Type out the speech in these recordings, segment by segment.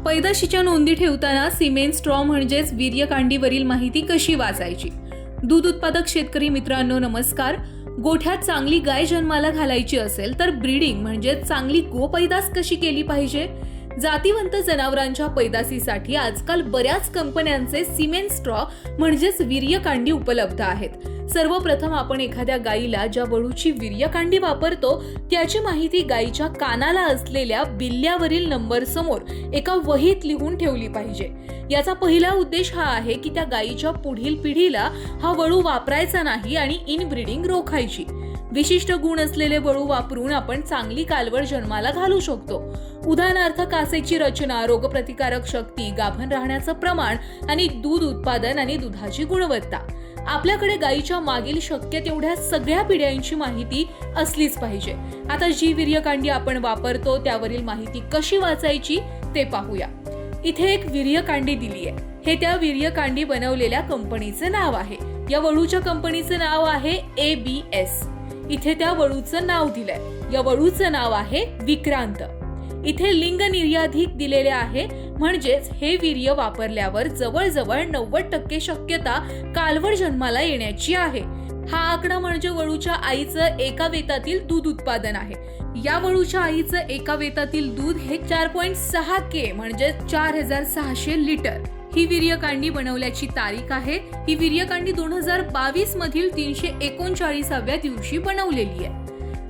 पैदाशीच्या नोंदी ठेवताना semen straw म्हणजेच वीर्यकांडीवरील माहिती कशी वाचायची? दूध उत्पादक शेतकरी मित्रांनो नमस्कार. गोठ्यात चांगली गाय जन्माला घालायची असेल तर ब्रीडिंग म्हणजे चांगली गोपैदास कशी केली पाहिजे? जातीवंत जनावरांच्या पैदासीसाठी आजकाल बऱ्याच कंपन्यांचे सिमेन स्ट्रॉ म्हणजेच वीर्यकांडी उपलब्ध आहेत. सर्वप्रथम आपण एखाद्या गायीला ज्या वळूची वीर्यकांडी वापरतो त्याची माहिती गायीच्या कानाला असलेल्या बिल्ल्यावरील नंबर समोर एका वहीत लिहून ठेवली पाहिजे. याचा पहिला उद्देश हा आहे की त्या गायीच्या पुढील पिढीला हा वळू वापरायचा नाही आणि इनब्रीडिंग रोखायची. विशिष्ट गुण असलेले वळू वापरून आपण चांगली कालवड जन्माला घालू शकतो. उदाहरणार्थ कासेची रचना, रोगप्रतिकारक शक्ती, गाभण राहण्याचं प्रमाण आणि दूध उत्पादन आणि दुधाची गुणवत्ता. आपल्याकडे गायीच्या मागील शक्य तेवढ्या सगळ्या पिढ्यांची माहिती असलीच पाहिजे. आता जी वीर्यकांडी आपण वापरतो त्यावरील माहिती कशी वाचायची ते पाहूया. इथे एक वीर्यकांडी दिली आहे. हे त्या वीर्यकांडी बनवलेल्या कंपनीचे नाव आहे. या वळूच्या कंपनीचे नाव आहे ABS. इथे त्या वळूचं नाव दिलंय. या वळूचं नाव आहे विक्रांत. इथे लिंग निर्याधिक दिलेले आहे, म्हणजेच हे वीर्य वापरल्यावर जवळजवळ 90% शक्यता कालवड जन्माला येण्याची आहे. हा आकडा म्हणजे वळूच्या आईचं एका वेतातील दूध उत्पादन आहे. या वळूच्या आईचं एका वेतातील दूध हे 4.6 K म्हणजे 4600 लिटर. ही वीर्यकांडी बनवल्याची तारीख आहे. ही वीर्यकांडी 2022 मधील 339व्या दिवशी बनवलेली आहे.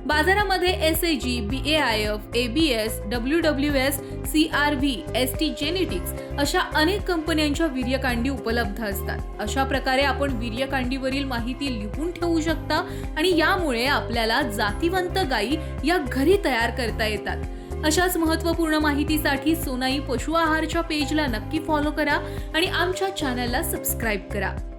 बाजारामध्ये SAG, BAIF, ABS, WWS, CRV, ST genetics अशा अनेक कंपन्यांच्या वीर्यकांडी उपलब्ध असतात. अशा प्रकारे आपण वीर्यकांडीवरील माहिती लिहून ठेवू शकता आणि यामुळे आपल्याला जातीवंत गायी या घरी तयार करता येतात. अशाच महत्त्वपूर्ण माहितीसाठी सोनाई पशु आहारच्या पेजला नक्की फॉलो करा आणि आमच्या चॅनलला सबस्क्राईब करा.